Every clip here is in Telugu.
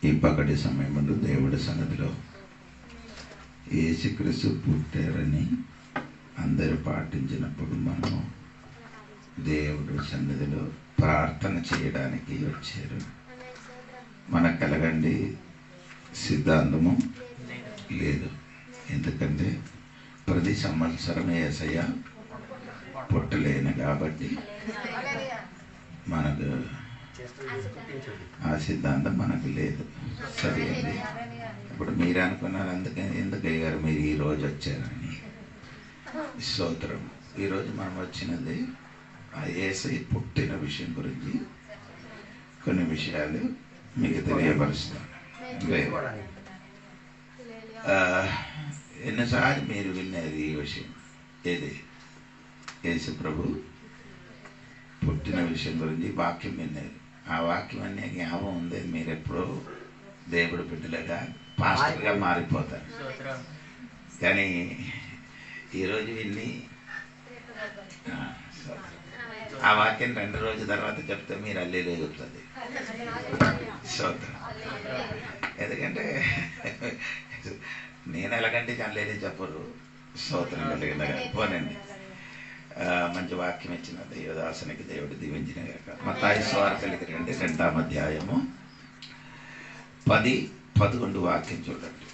ఈ పగటి సమయంలో దేవుడి సన్నిధిలో యేసుక్రీస్తు పుట్టారని అందరూ పాటించినప్పుడు మనము దేవుడు సన్నిధిలో ప్రార్థన చేయడానికి వచ్చారు. మనకు కలగండి సిద్ధాంతము లేదు. ఎందుకంటే ప్రతి సంవత్సరం యేసయ్య పుట్టలేను కాబట్టి మనకు ఆ సిద్ధాంతం మనకు లేదు. సరే అండి. ఇప్పుడు మీరు అనుకున్నారు అందుకని ఎందుకు అయ్యారు మీరు ఈరోజు వచ్చారని. స్తోత్రం. ఈరోజు మనం వచ్చినది ఆ యేసయ్య పుట్టిన విషయం గురించి కొన్ని విషయాలు మీకు తెలియపరుస్తాను. ఎన్నిసార్లు మీరు విన్నారు ఈ విషయం? ఏది? యేసు ప్రభు పుట్టిన విషయం గురించి వాక్యం విన్నారు. ఆ వాక్యం అనే జ్ఞాపకం ఉంది. మీరు ఎప్పుడో దేవుడు బిడ్డలుగా పాస్టర్గా మారిపోతారు. కానీ ఈరోజు విని ఆ వాక్యం 2 రోజుల తర్వాత చెప్తే మీరు అల్లేలే చెప్తుంది. స్తోత్రం. ఎందుకంటే నేను ఎలాగంటే అల్లేలే చెప్పరు. స్తోత్రం కలిగిన పోనండి. మంచి వాక్యం ఇచ్చిన దైవదాసునికి దేవుడు దీవించిన గాక. మత్తయి సువార్త 2వ అధ్యాయము 10-11 వాక్యం చూడండి.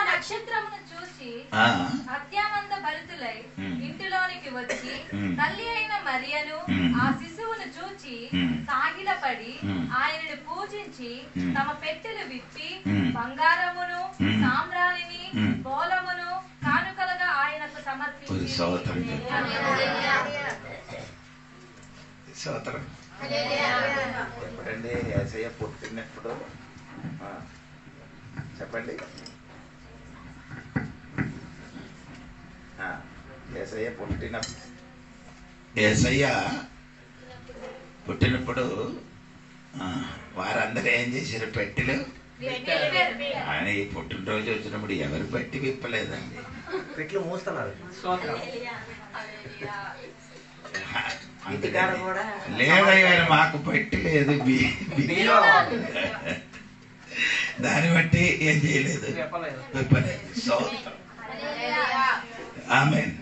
నక్షత్రమును చూసి అత్యానంద భరితులై ఇంటిలోనికి వచ్చి తల్లి అయిన మరియను ఆ శిశువును చూచి సాగిలపడి ఆయనను పూజించి తమ పెట్టెలు విప్పి బంగారమును సామ్రాణిని బోలమును కానుకలుగా ఆయనకు సమర్పించి ఎప్పుడండి యేసయ్య పుట్టినప్పుడు చెప్పండి. యేసయ్య పుట్టినప్పుడు వారందరూ ఏం చేశారు? పెట్టెలు. ఆయన ఈ పుట్టినరోజు వచ్చినప్పుడు ఎవరు పెట్టి విప్పలేదండి. పెట్లు మూస్తున్నారు. లేదయ్యా మాకు పెట్టి లేదు. దాన్ని బట్టి ఏం చేయలేదు, విప్పలేదు. ఆమేన్.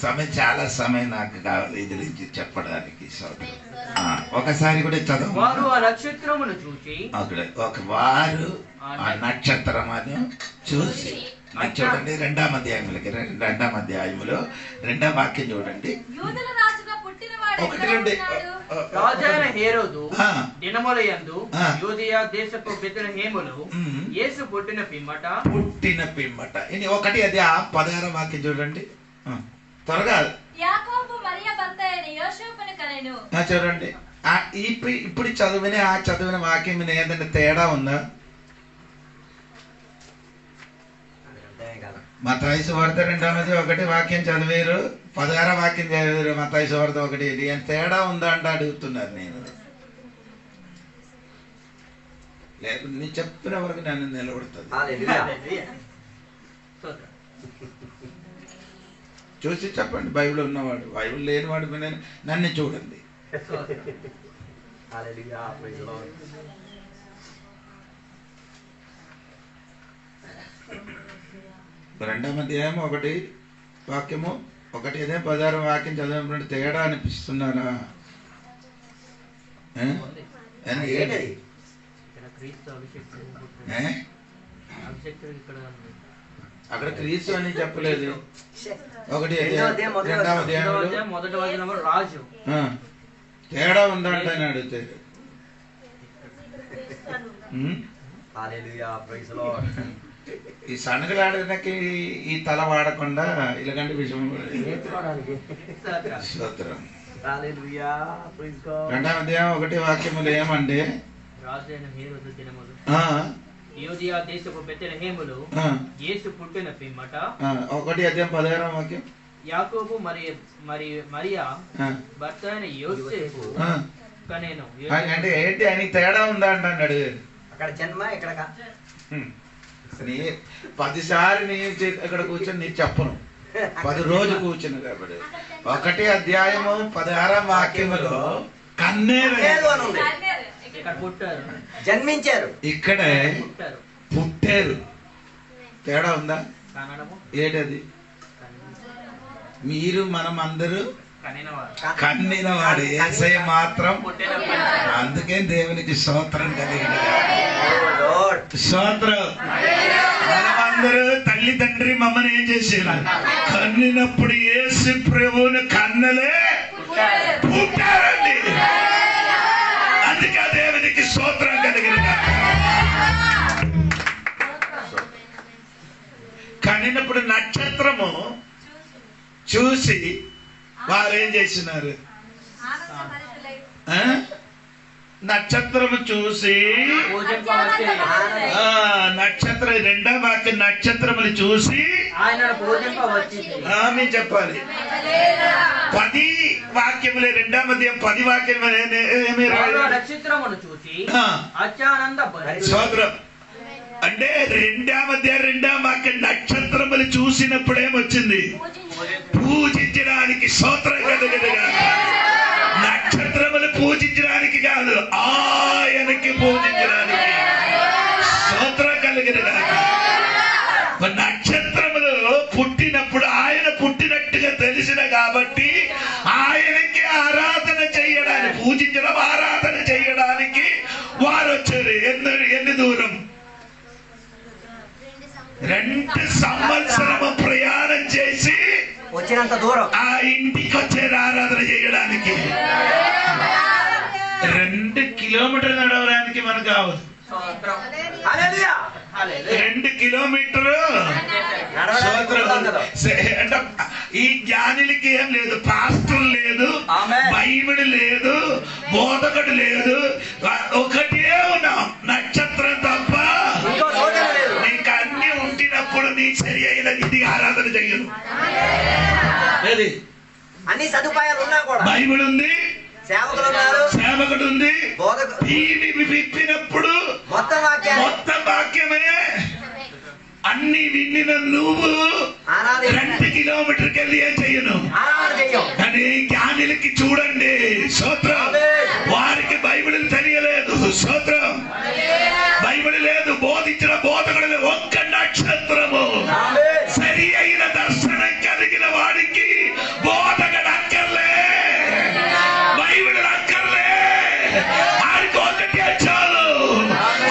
సమయం చాలా సమయం నాకు కావాలి ఇది నుంచి చెప్పడానికి. ఒకసారి కూడా చదువు. వారు ఆ నక్షత్రమును చూసి ఒక వారు ఆ నక్షత్రమును చూసి చూడండి. 2వ అధ్యాయములకి 2వ అధ్యాయములో 2వ వాక్యం చూడండి. రాజైన హేరోదు దినములయందు యూదయ దేశపు బెత్లెహేములో యేసు పుట్టిన పిమ్మట ఇది 1 అధ్యాయం 16వ వాక్యం చూడండి. త్వరగా. యాకోబు మరియ భర్త అయిన యోసేపును కనెను. చూడండి. ఇప్పుడు చదివిన ఆ చదివిన వాక్యం మీద ఏదైనా తేడా ఉందా? మత్తయి సువార్త 2వ వాక్యం చదివారు, 16వ వాక్యం చదివారు. మత్తయి సువార్త 1 ఇది తేడా ఉందా అంటే అడుగుతున్నారు. నేను లేకపోతే నీ చెప్పిన వరకు నన్ను నిలబడుతుంది. చూసి చెప్పండి. బైబిల్ ఉన్నవాడు, బైబిల్ లేనివాడు నన్ను చూడండి. 2వ అధ్యాయం 1 వాక్యము 1 అదే 16వ వాక్యం చదివినప్పుడు తేడా అనిపిస్తున్నారా? అక్కడ క్రీస్తు అని చెప్పలేదు. 2వ అధ్యాయంలో రాజు తేడా ఉందా అంటే అని అడిగితే ఈ సనగలాడడానికి ఈ తల వాడకుండా ఇలాంటి విషయం. స్తోత్రం. 2వ అధ్యాయం 1 వాక్యములు ఏమండి? రాజైన హేరోదు దినములు యూదయ దేశపు బెత్లెహేములో యేసు పుట్టిన పిమ్మట 1 అధ్యాయం 16వ వాక్యం. యాకోబు మరియా భర్త అయిన యోసేపు కనెను. అంటే ఏంటి అని తేడా ఉందా అంటాడు. అక్కడ జన్మ ఇక్కడ 10 సార్లు నీ ఇక్కడ కూర్చొని నీ చెప్పను. 10 రోజులు కూర్చుని కాబట్టి 1 అధ్యాయము 16వ వాక్యములో కన్నేరు అని ఉంది. ఇక్కడ పుట్టారు, జన్మించారు. ఇక్కడే పుట్టారు. పుట్టారు. తేడా ఉందా? కనడము ఏటది? మీరు మనం అందరూ కనినవారు, కన్నినవాడు, యేసయ్య మాత్రం. పుట్టినప్పటి అందుకే దేవునికి స్తోత్రం కలిగిన Oh Lord. స్తోత్రం. మనమందరూ తల్లి తండ్రి మమ్మల్ని ఏం చేసేలా కన్నినప్పుడు యేసు ప్రభువుని కన్నలే పుట్టారండి. అందుకే దేవునికి స్తోత్రం కలిగిన కనినప్పుడు నక్షత్రము చూసి వారు ఏం చేసినారు? నక్షత్రము చూసి పూజింపవచ్చి నక్షత్రం రెండో వాక్యం నక్షత్రములు చూసి ఆయనను పూజింపవచ్చి ఆమె చెప్పాలి. 10 వాక్యములే, 2వ అధ్యాయం 10 వాక్యములు ఏమి రాయాలి? నక్షత్రమును చూసి ఆ, అత్యానంద స్తోత్రం. అంటే 2వ అధ్యాయం 2వ వాక్యం నక్షత్రములు చూసినప్పుడు ఏమొచ్చింది? పూజించడానికి. స్తోత్రం కలుగునుగా. నక్షత్రములు పూజించడానికి కాదు, ఆయనకి పూజించడానికి. స్తోత్రం కలుగునుగా. నక్షత్రములు పుట్టినప్పుడు ఆయన పుట్టినట్టుగా తెలిసిన కాబట్టి ఆయనకి ఆరాధన చేయడానికి, పూజించడం ఆరాధన చేయడానికి వారు వచ్చారు. ఎన్ని దూరం? 2 సంవత్సరము ప్రయాణం చేసి వచ్చినంత దూరం ఆ ఇంటికి వచ్చారు ఆరాధన చేయడానికి. 2 కిలోమీటర్లు నడవడానికి మనకు కావదు. హల్లెలూయా. 2 కిలోమీటరు అంటే ఈ జ్ఞానులకి ఏం లేదు, పాస్టర్ లేదు, బైబిల్ లేదు, బోధకుడు లేదు, ఒకటే ఉన్నాం, నక్షత్రం తప్ప. నీకు అన్ని ఉంటినప్పుడు నీ సరి అయిన ఇది ఆరాధన చెయ్యను. అన్ని సదుపాయాలు ఉన్నా కూడా బైబిల్ ఉంది, సేవకులు ఉన్నారు, సేవకుడు ఉంది, బోధకుడు టీవీ విప్పినప్పుడు మొత్తం వాక్యమే అన్ని విన్నిన నువ్వు 2 కిలోమీటర్కి వెళ్ళి ఏం చెయ్యను. కానీ జ్ఞానులకి చూడండి, స్తోత్రం, వారికి బైబిల్ తెలియలేదు. స్తోత్రం. బైబిల్ లేదు, బోధించిన బోధకుడు లేదు. ఒక్క నక్షత్రము సరి అయిన దర్శనం కలిగిన వాడికి బోధకుడు అక్కర్లే, బైబిల్ అక్కర్లే. ఆడికి ఒకటి చాలు.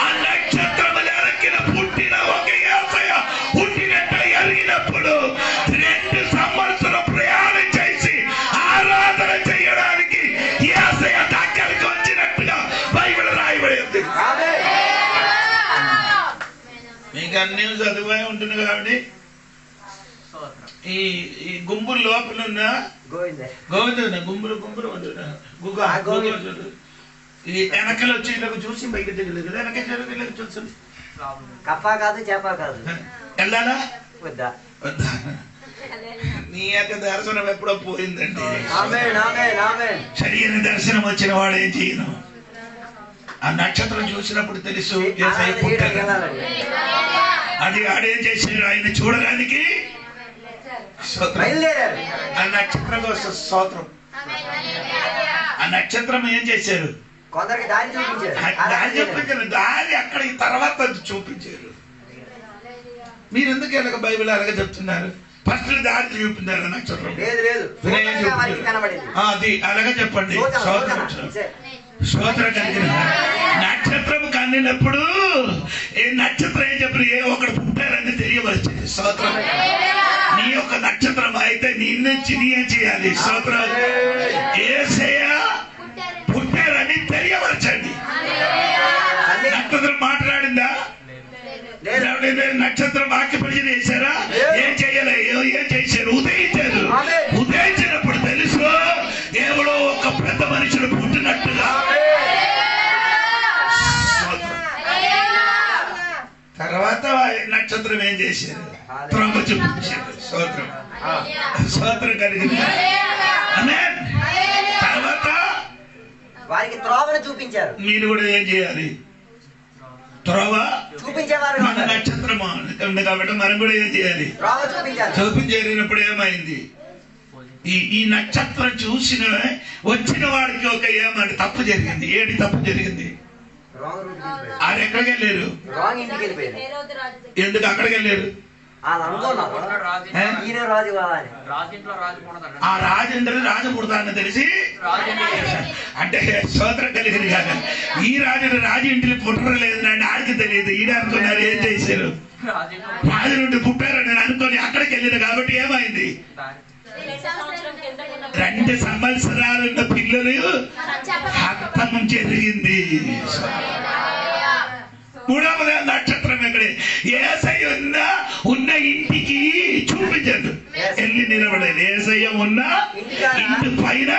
ఆ నక్షత్రములు ఎరక్కిన పుట్టిన ఒక యేసయ్య పుట్టినట్టు ఎరిగినప్పుడు 2 సంవత్సరం ప్రయాణం చేసి ఆరాధన చేయడానికి యేసయ్య దగ్గరికి వచ్చినట్టుగా బైబిల్ రాయబడింది. మీకు అన్ని చదువే ఉంటుంది కాబట్టి ఈ గుంపులు లోపల ఉన్న గోవింద గుంపులు ఉంటున్నా ఈ వెనకలు వచ్చి ఇలా చూసి బయట తెలియదు, వెనక చూసి కప్ప కాదు, చేప కాదు, వెళ్ళాలా వద్దా? వద్దా? నీ యొక్క దర్శనం ఎప్పుడో పోయిందండి. శరీర దర్శనం వచ్చిన వాడు ఏం చేయను. ఆ నక్షత్రం చూసినప్పుడు తెలుసు యేసయ్య పుట్టారు. అది ఆడేం చేశారు? ఆయన చూడడానికి ఆ నక్షత్రం కోసం స్తోత్రం. ఆ నక్షత్రం ఏం చేశారు? కొందరికి దారి చూపించారు. దారి చూపించారు. దారి అక్కడ తర్వాత చూపించారు. మీరు ఎందుకు ఇలాగ బైబిల్ అలాగ చెప్తున్నారు? ఫస్ట్ దారి చూపించారు నక్షత్రం. అది అలాగే చెప్పండి. స్తోత్రం కలిగిన నక్షత్రం కన్నినప్పుడు ఏ నక్షత్రం ఏం చెప్పరు? ఏ ఒకడు పుట్టారని తెలియవచ్చింది. స్తోత్రం. నీ యొక్క నక్షత్రం అయితే నిన్ను ఏం చేయాలి? స్తోత్రం. యేసయ్య పుట్టారని తెలియవచ్చండి. నక్షత్రం మాట్లాడిందా? నక్షత్రం వాక్య పరిచయం చేశారా? ఏం చెయ్యాలి? ఏం చేశారు? ఉదయించారు. ఉదయించినప్పుడు తెలుసు ఎవడో ఒక పెద్ద మనుషుడు పుట్టినట్టుగా. తర్వాత నక్షత్రం ఏం చేశారు? త్రోవ చూపించారు. స్తోత్రం. స్తోత్రం కలిగింది. తర్వాత వారికి త్రోవను చూపించారు. మీరు కూడా ఏం చేయాలి? త్రోవ చూపించేవారు. మన నక్షత్రము కాబట్టి మనం కూడా ఏం చేయాలి? త్రోవ చూపించాలి. చూపించేరినప్పుడు ఏమైంది? ఈ నక్షత్రం చూసిన వచ్చిన వాడికి ఒక ఏమంటే తప్పు జరిగింది. ఏడి తప్పు జరిగింది? ఆయన ఎక్కడికి వెళ్ళారు? ఎందుకు అక్కడికి వెళ్ళారు? ఆ రాజేంద్ర రాజు పుడతానని తెలిసి అంటే సోదరం కలిగింది కాక ఈ రాజు ఇంటిని పుట్టలేదు అని ఆడికి తెలియదు. ఈడ అనుకున్నారు ఏం చేశారు? రాజు నుండి పుట్టారని నేను అనుకొని అక్కడికి వెళ్ళారు. కాబట్టి ఏమైంది? 2 సంవత్సరాలున్న పిల్లలు హతం జరిగింది. 3వ నక్షత్రం ఎక్కడే? యేసయ్య ఉన్న ఇంటికి చూపించాడు. వెళ్ళి నిలబడేది యేసయ్య ఉన్న ఇంటి పైన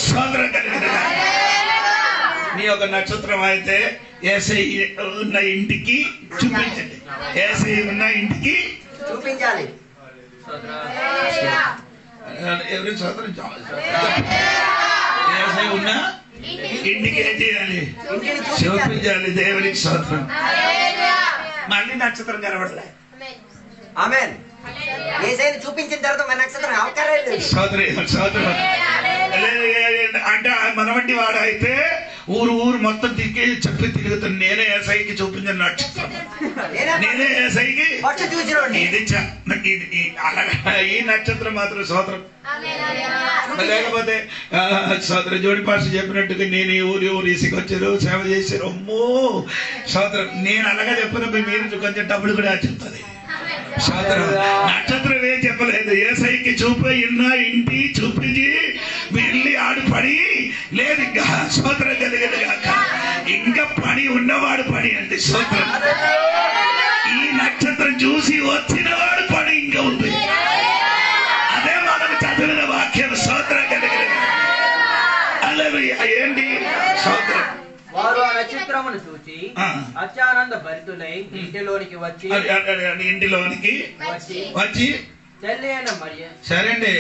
సోదరం కలిగింది. నీ ఒక నక్షత్రం అయితే యేసయ్య ఉన్న ఇంటికి చూపించండి. యేసయ్య ఉన్న ఇంటికి చూపించాలి. ఎవరి సోదరం యేసయ్య ఉన్న ఇంటికి ఏం చేయాలి? చూపించాలి. దేవునికి స్తోత్రం. మళ్ళీ నక్షత్రం కనబడలే. ఆమేన్. యేసయ్యని చూపించిన తర్వాత మన నక్షత్రం అవకాశం లేదు. సోదరం అంటే మనవంటి వాడు అయితే ఊరు మొత్తం చెప్పి తిరుగుతాను. నేనే యేసయ్యకి చూపించిన నక్షత్రం, నేనే యేసయ్యకి ఇది అలాగా. ఈ నక్షత్రం మాత్రం సోదరం. లేకపోతే సోదరం జోడి పాస్ చెప్పినట్టుగా నేను ఈ ఊరు ఇసుకొచ్చారు సేవ చేశారు. అమ్మో సోదరం నేను అలాగా చెప్పినప్పుడు మీరు కొంచెం డబ్బులు కూడా చెప్తుంది. సోదరం నక్షత్రం ఏం చెప్పలేదు. యేసయ్యకి చూపిన ఇంటి చూపించి వెళ్ళి ఆడు పని లేదు. ఇంకా సోదరం కలిగదు కాక ఇంకా పని ఉన్నవాడు పని అంటే సోదరం. ఈ నక్షత్రం చూసి వచ్చిన వాడు పని ఇంకా ఉంది. అదే మనం చదివిన వాక్యం. సోదరం కలిగదు. అలాగే ఏంటి సోదరం? వారు ఆ నక్షత్రమును చూచి అత్యానంద భరితులై ఇంటిలోనికి వచ్చి తల్లి అయిన మరియ. సరే అండి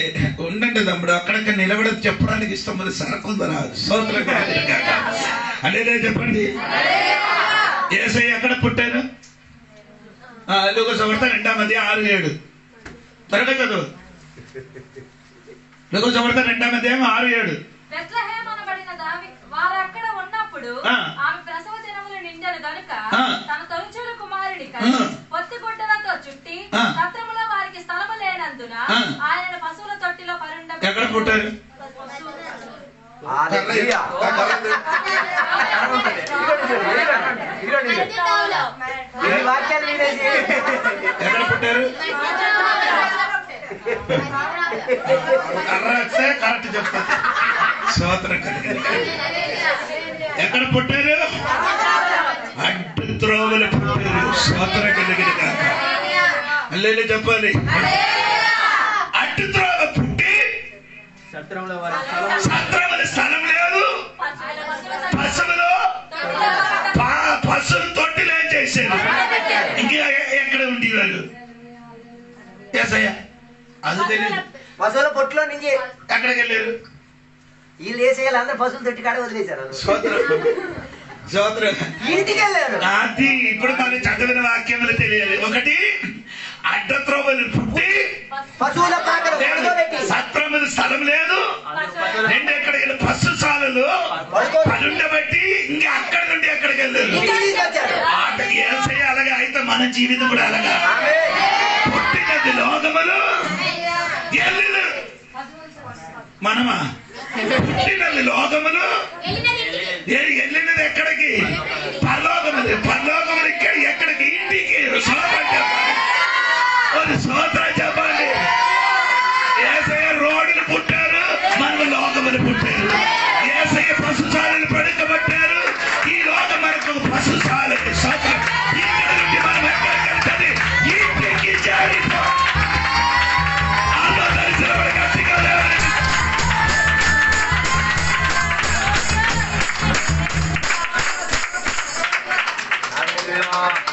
ఉండండి తమ్ముడు, అక్కడక్కడ నిలబడి చెప్పడానికి ఇష్టం. మరి సరకుందరా సోదర అంటే చెప్పండి. యేసయ్య ఎక్కడ పుట్టారు? లూకా సువార్త 2:6-7 త్వరగా చదువు. లూకా సువార్త 2:6-7. వారు అక్కడ ఉన్నప్పుడు ఆమె ప్రసవ దినములు నిండెను గనుక తన తొలిచూలు కుమారుడికై పొత్తి గుడ్డలతో చుట్టి సత్రములో వారికి స్థలము లేనందున ఆయన పశువుల తొట్టిలో పరుండబెట్టి. ఎక్కడ పుట్టారు? ఎక్కడ పుట్టారు? కరెక్ట్ చెప్తాను. స్తోత్రం కలిగింది. ఎక్కడ పుట్టారు? అడ్డు త్రోవలు పుట్టారు. స్తోత్రం కలిగిన కాక అల్లెలు చెప్పాలి. అడ్డు త్రోవ పుట్టి సత్రముల స్థలం లేదు. పశువులు తొట్టిలో ఏం చేశారు? ఇంకా ఎక్కడ ఉండేవాళ్ళు? యేసయ్య అది తెలియదు. పశువుల పొట్టులో నుంచి ఎక్కడికి వెళ్ళారు? వీళ్ళు వేసేయాలి. అందరూ పశువులు తొట్టి కాడ వదిలేశారు. ఇంటికి వెళ్ళారు. అది ఇప్పుడు మనం చదివిన వాక్యములు తెలియాలి. ఒకటి అడ్డత్రోవలు పుట్టి సత్రములు స్థలం లేదు. 2 ఎక్కడికి పశుశాలలు పనుండబట్టి ఇంకా అక్కడి నుండి ఎక్కడికి వెళ్ళారు? యేసయ్య అలాగే అయితే మన జీవితం కూడా అలాగా. పుట్టినది లోకములు ఎల్లు మనమా? పుట్టినది లోకములు వెళ్ళినది ఎక్కడికి? పరలోకములు. పరలోకములు ఎక్కడికి? ఇంటికి. స్తోత్రం చెప్పండి. యేసయ్య రోడ్డులు పుట్టారు, మనం లోకములు పుట్టారు. యేసయ్య పశుశాలను పడుకోబట్టారు, ఈ లోకం మనకు పశుశాలకి. స్తోత్రం. ఇక్కడ నుండి మనం ఎక్కడికి వెళ్తుంది? ఇంటికి చేరిపో.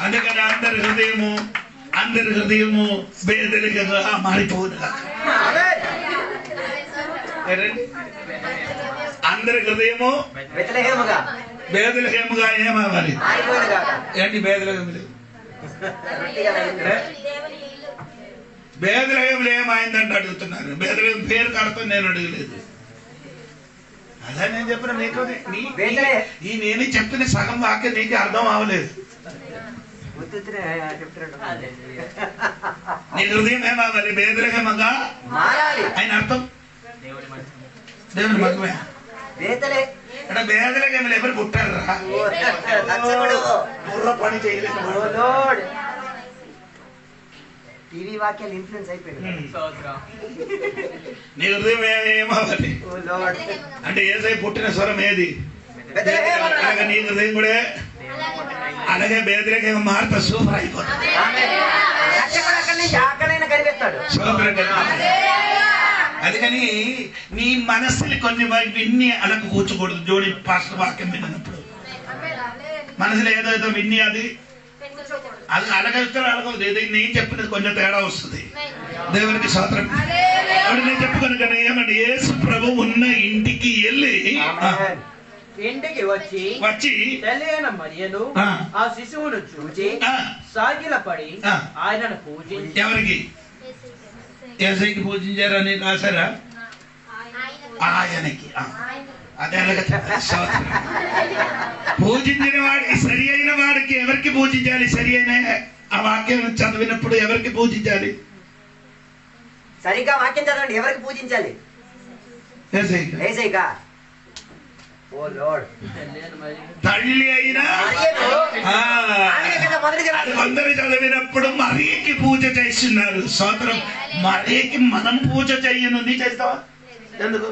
అందుకని అందరి హృదయము బేదరికగా మారిపోదు. అందరి హృదయము బేదరికముగా ఏమవ్వాలి? ఏంటి బేదరికములు? బేదలహేములో ఏమైందంటే అడుగుతున్నారు. బేదలహేం పేరు కడతాను, నేను అడగలేదు. అదే నేను చెప్పిన నీకు ఈ నేను చెప్పిన సగం వాక్యం నీకు అర్థం అవ్వలేదు. నీ హృదయం ఏమవ్వాలి? బేదలహేమగా మారాలి. ఆయన అర్థం దేవుని మగమే. బేదలహేములు ఎవరు పుట్టారా? బుర్ర పని చేయలేదు. టీవీ వాక్యాలు ఇన్ఫ్లుయెన్స్ అయిపోయింది. నీ హృదయం ఏమవ్వాలి అంటే ఏసై పుట్టిన స్వరం ఏది? అలాగే నీ హృదయం కూడా అలాగే బేదలహేమ మారుతా సూపర్ అయిపోతుంది. అందుకని నీ మనసుని కొన్ని విన్ని అలాగ కూర్చోకూడదు. జోడి పాస్టర్ వాక్యం విన్నప్పుడు మనసులో ఏదో విన్ని అది అలగలుగుతారు, అలగదు. ఏదో నేను చెప్పినది కొంచెం తేడా వస్తుంది. దేవునికి స్తోత్రం. నేను చెప్పుకోను కానీ ఏమంటే యేసు ప్రభు ఉన్న ఇంటికి వెళ్ళి ఇంటికి వచ్చి తెలియని మరియలు ఆ శిశువును చూచి సాగిలపడి ఆయనను పూజించి. ఎవరికి? యేసయ్యకి పూజించారని రాశారా? ఆయనకి. అదే పూజించిన వాడికి సరి అయిన వాడికి ఎవరికి పూజించాలి? సరి అయిన ఆ వాక్యం చదివినప్పుడు ఎవరికి పూజించాలి? సరిగ్గా వాక్యం చదవండి. ఎవరికి పూజించాలి? యేసయ్యగా. ఓ లార్డ్. తల్లి అయినా కొందరు చదివినప్పుడు మరియకి పూజ చేస్తున్నారు. స్తోత్రం. మరియకి మనం పూజ చెయ్యను. నీ చేస్తావా? ఎందుకు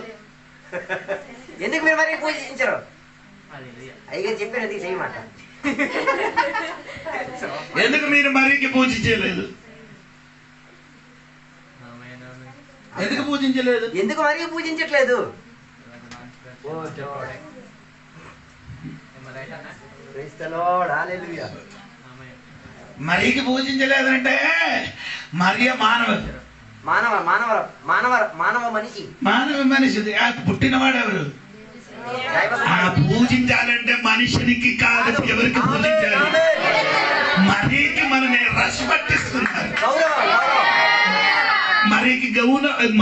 ఎందుకు మీరు మరి పూజించరు? అయ్యగా చెప్పినది చేయమాట. ఎందుకు మీరు మరియకి పూజించలేదు? ఎందుకు పూజించలేదు? ఎందుకు మరి పూజించట్లేదు? మరియకి పూజించలేదంటే మరియ మానవ మానవ మానవ మానవ మానవ మనిషి. మానవ మనిషి పుట్టినవాడు ఎవరు? పూజించాలంటే మనిషినికి కాదు, ఎవరికి పూజించాలి? మరియకి మనమే రెస్పెక్ట్ ఇస్తున్నారు. మరియకి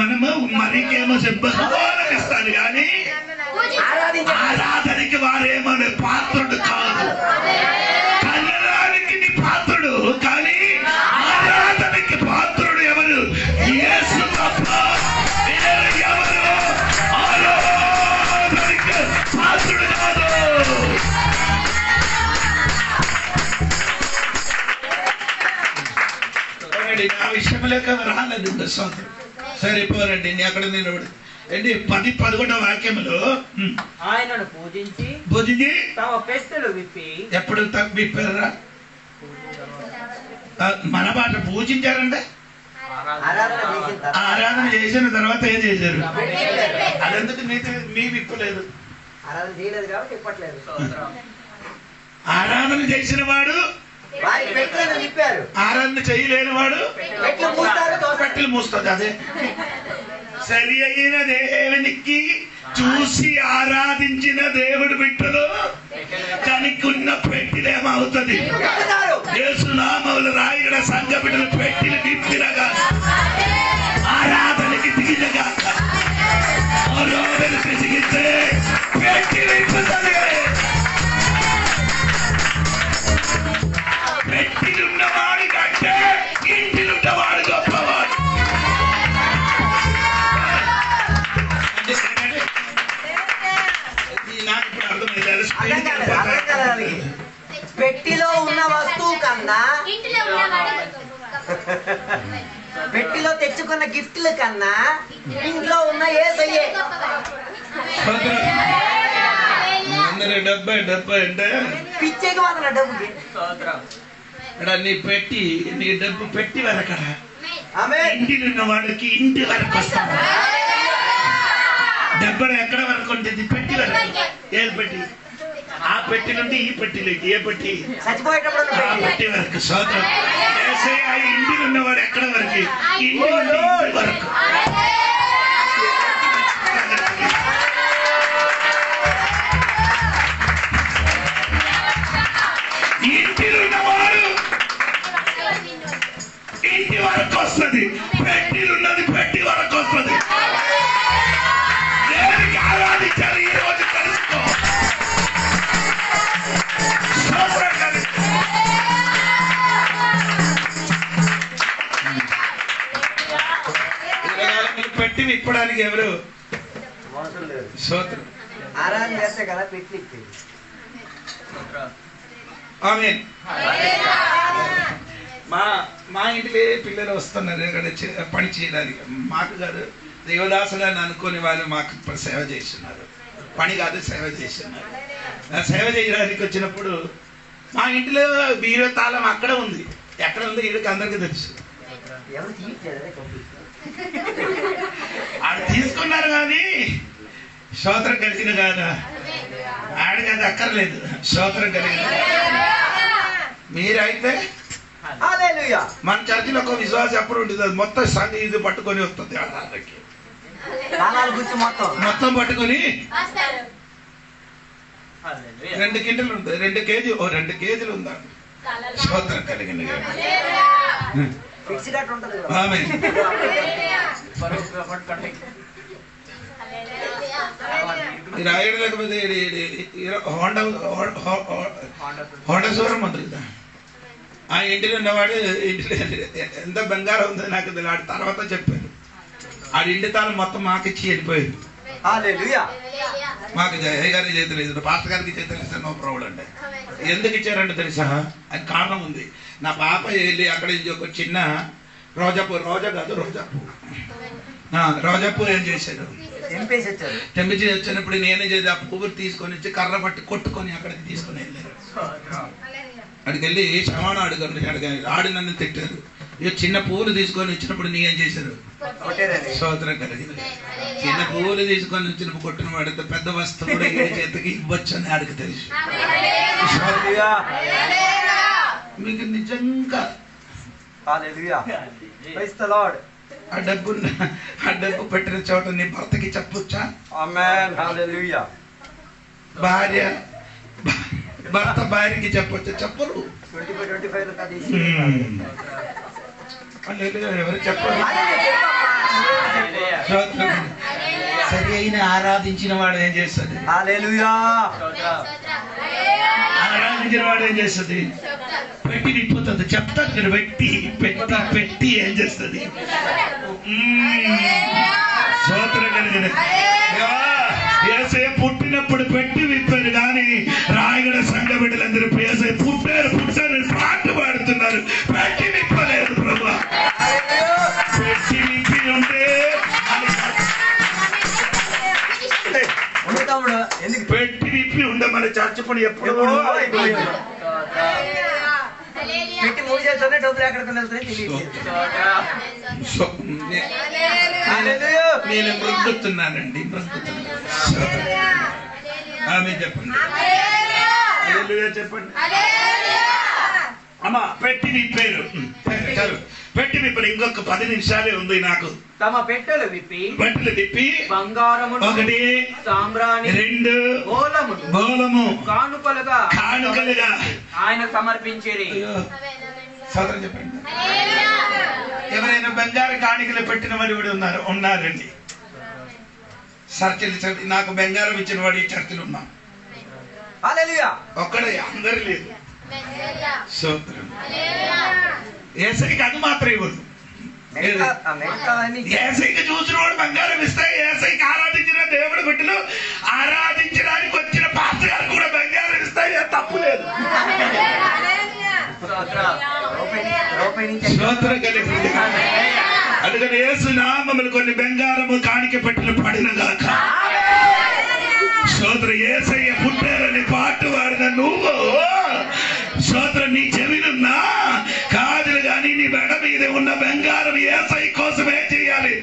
మనము మరియకి ఏమో గౌరవం ఇస్తారు కానీ ఆరాధనకి వారేమో పాత్రుడు కాదు. కళ్యాణానికి నీ పాత్రుడు కానీ ఆరాధనకి పాత్రుడు ఎవరు? యేసు తప్ప ఎవరు ఆరాధనకి పాత్రుడు కాదు. నా విషయంలోకి రాలేదు. సరిపోరండి. అక్కడ నిలబడి ఏంటి 10-11 వాక్యములు ఆయనను పూజించి తమ పెస్తులు విప్పి. ఎప్పుడు విప్పారా? మన భాష పూజించారంటే ఆరాధన చేసిన తర్వాత ఏం చేశారు? అదెందుకు మీ విప్పలేదు? ఆరాధన చేసిన వాడు ఆరాధన చేయలేని వాడు పెట్టెలు మూస్తుంది. అదే సరి అయిన దేవునికి చూసి ఆరాధించిన దేవుడు బిడ్డలు కనుక్కున్న పెట్టిలేమవుతుంది? యేసునామములు రాయగడ సంఘ బిడ్డలు పెట్టిలు విప్పినగా ఆరాధనకి దిగినగా ఆరాధన దిగితే పెట్టి విప్పుతుంది. పెట్టిలున్నవాడు కంటే ఇంటిలున్నవాడు గొప్పవాడు. పెట్టిలో ఉన్న వస్తువు కన్నా పెట్టిలో తెచ్చుకున్న గిఫ్ట్ల కన్నా ఇంట్లో ఉన్న యేసయ్యే. డబ్బై అంటే పిచ్చేకి మాత్రం డబ్బుకి నీ పెట్టి నీ డబ్బు పెట్టి వరకడ ఇంటిలో ఉన్న వాడికి ఇంటి వరకు వస్తాడు. డబ్బు ఎక్కడ వరకు ఉంటుంది? పెట్టి వరకు. ఏ పెట్టి? ఆ పెట్టి నుండి ఈ పెట్టిలోకి. ఏ పెట్టి? ఆ పెట్టి వరకు. సోదరం ఇంటిలో ఉన్నవాడు ఎక్కడ వరకు? ఇంటి నుండి ఇంటి వరకు. ఇంటిలో ఉన్నవాడు ఇంటి వరకు వస్తుంది. చేయడానికి ఎవరు స్తోత్రం. ఆరాధన చేస్తే కదా పెట్టి ఆమేన్. మా ఇంటికి పిల్లలు వస్తున్నారు ఇక్కడ పని చేయడానికి. మాకు కాదు, దేవదాసులను అనుకుని వాళ్ళు మాకు సేవ చేస్తున్నారు. పని కాదు, సేవ చేస్తున్నారు. సేవ చేయడానికి వచ్చినప్పుడు మా ఇంటిలో బీరో తాళం అక్కడ ఉంది. ఎక్కడ ఉంది వీళ్ళకి అందరికీ తెలుసు. ఆడు తీసుకున్నారు కానీ స్తోత్రం కలిగిన కాదా? ఆడికి అది అక్కర్లేదు. స్తోత్రం కలిగిన మీరైతే మన చర్చిలో ఒక విశ్వాసం ఎప్పుడు ఉంటుంది, అది మొత్తం సంగతి ఇది పట్టుకొని వస్తుంది. ఆడకి మొత్తం పట్టుకొని 2 కింటలు ఉంటుంది, 2 కేజీలు ఉందండి. స్తోత్రం కలిగిన రాయడు. లేకపోతే హోండా సూరం ఉంది కదా, ఆ ఇంటిలో ఉన్నవాడు ఇంటిలో ఎంత బంగారం ఉందో నాకు తెలియదు. ఆడి తర్వాత చెప్పారు. ఆడి ఇంటి తాళం మొత్తం మాకిచ్చి వెళ్ళిపోయారు. మాకు జయ గారి చేతులు లేదు, పాస్టర్ గారికి చేతులు ఇస్తే నో ప్రాబ్లం అండి. ఎందుకు ఇచ్చారంటే తెలుసా? అది కారణం ఉంది. నా పాప వెళ్ళి అక్కడ ఒక చిన్న రోజాపూ ఏం చేశారు, తెంపించి వచ్చినప్పుడు నేనే చేసి ఆ పువ్వులు తీసుకొని వచ్చి కర్ర పట్టి కొట్టుకొని అక్కడికి తీసుకొని వెళ్ళారు. అక్కడికి వెళ్ళి క్షమాణం అడిగారు. ఆడి నన్ను తిట్టారు. ఇక చిన్న పువ్వులు తీసుకొని వచ్చినప్పుడు నీ ఏం చేశారు? స్తోత్రం కలిగింది. చిన్న పువ్వులు తీసుకొని వచ్చినప్పుడు కొట్టిన వాడితే పెద్ద వస్తువు కూడా ఏ చేతికి ఇవ్వచ్చు అని ఆడికి తెలుసు. మీకు నిజంగా ఆ డబ్బు పెట్టిన చోట నీ భర్తకి చెప్పొచ్చా? భర్త భార్యకి చెప్పొచ్చా? చెప్పరు. ఎవరు చెప్పరు. సరి అయిన ఆరాధించిన వాడు ఏం చేస్తుంది? ఆరాధించిన వాడు ఏం చేస్తుంది? పెట్టి విప్పుతుంది. చెప్తాను మీరు, పెట్టి ఏం చేస్తుంది? స్తోత్రం కలిగిన యేసయ్య పుట్టినప్పుడు పెట్టి విప్పారు కానీ రాయగడ సంఘ బిడ్డలందరూ యేసయ్య పుట్టారు పాట పాడుతున్నారు. పెట్టి విప్పలేదు ప్రభు. పెట్టి విప్పి ఉంటే పెట్టి విప్పి ఉండే మన చర్చ పని ఎప్పుడు నేను మృంగుతున్నానండి. ఆమె చెప్పండి, చెప్పండి అమ్మా. పెట్టి విప్పారు. పెట్టి విప్పరు. ఇంకొక 10 నిమిషాలే ఉంది నాకు. తమ పెట్టెలు విప్పి బంగారము 1 సాంబ్రాణి 2 బోళము కానుకలుగా ఆయన సమర్పించేది. చెప్పండి. ఎవరైనా బంగారు కాணிకలు పెట్టిన వాడు ఉన్నారండి. చర్చలు నాకు బంగారం ఇచ్చిన వాడు ఈ చర్చలు ఉన్నా ఒక్కడే, అందరు లేదు. ఏసైకి అది మాత్రం ఇవ్వదు. ఏసైకి చూసిన వాడు బంగారం ఇస్తాయి. ఏసైకి ఆరాధించిన దేవుడి బిడ్డలు ఆరాధించడానికి వచ్చిన పాస్టర్ గారు కూడా బంగారం ఇస్తాయి. తప్పు లేదు. అందుకని యేసు నామములు కొన్ని బంగారము కాணிక పెట్టిన పడిన గాక. స్తోత్రం. యేసయ్య పుట్టారని పాటు వాడిన నువ్వు స్తోత్రం. నీ చెవినున్నా కాదులు కానీ నీ మెడ మీద ఉన్న బంగారం యేసయ్య కోసమే చేయాలి.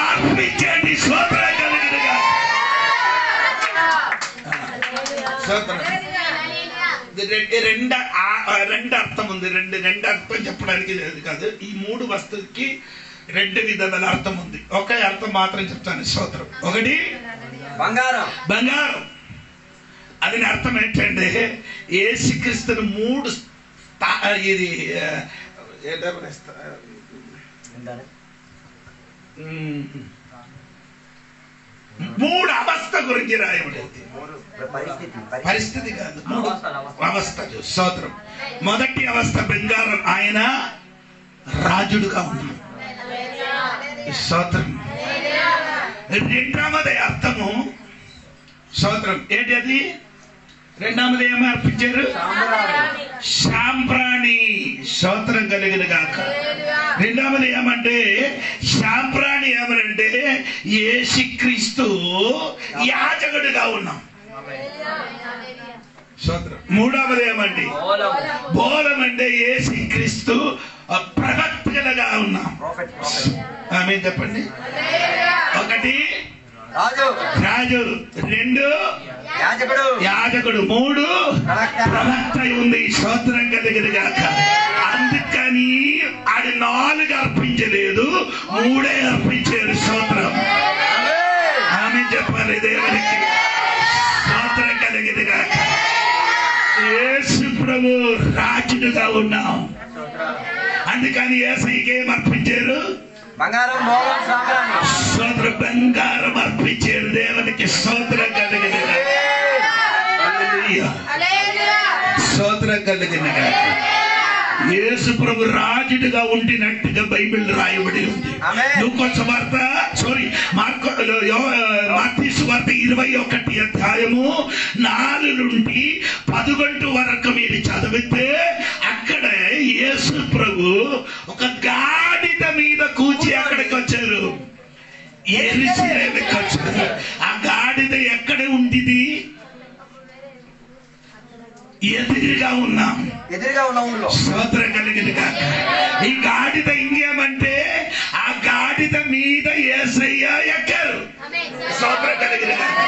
అర్పించండి. స్తోత్రం కలిగినగా. రెండు అర్థం ఉంది. రెండు అర్థం చెప్పడానికి కాదు. ఈ 3 వస్తువులకి 2 విధాల అర్థం ఉంది. ఒకే అర్థం మాత్రం చెప్తాను. స్తోత్రం. ఒకటి బంగారం. అది అర్థం ఏంటంటే యేసుక్రీస్తును 3 ఇది 3 అవస్థ గురించి రాయబడింది. పరిస్థితి కాదు, 3 అవస్థ. స్తోత్రం. మొదటి అవస్థ బంగారం. ఆయన రాజుడుగా ఉన్నాడు. స్తోత్రం. రెండవది అర్థము స్తోత్రం ఏంటి అది? రెండవది ఏమో అర్పించారు? సాంబ్రాణి. స్తోత్రం కలిగిన గాక. రెండవది ఏమంటే సాంబ్రాణి ఏమనంటే యేసుక్రీస్తు యాజకుడిగా ఉన్నాం. స్తోత్రం. మూడవది ఏమండి? బోలం అంటే యేసుక్రీస్తు ప్రవక్తలుగా ఉన్నాం. ఆమె చెప్పండి. ఒకటి రాజు, రెండు యాజకుడు, మూడు ప్రవక్త ఉంది. స్తోత్రం కలిగిన గాక. అందుకని అది 4 అర్పించలేదు, 3 అర్పించారు. స్తోత్రం. ఆమె చెప్పాలి దేవునికి. స్తోత్రం కలిగిన గాక. యేసు ప్రభు రాజుడుగా ఉన్నాం. అందుకని యేసయ్యకి ఏం అర్పించారు? బంగారం, స్తోత్రం. బంగారం అర్పించారు దేవునికి. స్తోత్రం కలిగిన స్తోత్రం కలిగిన యేసు ప్రభు రాజుడుగా ఉండినట్టుగా బైబిల్ రాయబడి ఉంది. మత్తయి సువార్త 21 అధ్యాయము 4 నుండి 11 వరకు మీరు చదివితే అక్కడ యేసు ప్రభు ఒక గాడిద మీద కూర్చి అక్కడికి వచ్చారు. యెరూషలేముకి వచ్చారు. ఆ గాడిద ఎక్కడ ఉండిది? ఎదురుగా ఉన్నాం. స్తోత్రం కలిగింది కాక. ఈ గాడిద ఇంకేమంటే ఆ గాడిద మీద యేసయ్య ఎక్కారు. స్తోత్రం కలిగింది కాక.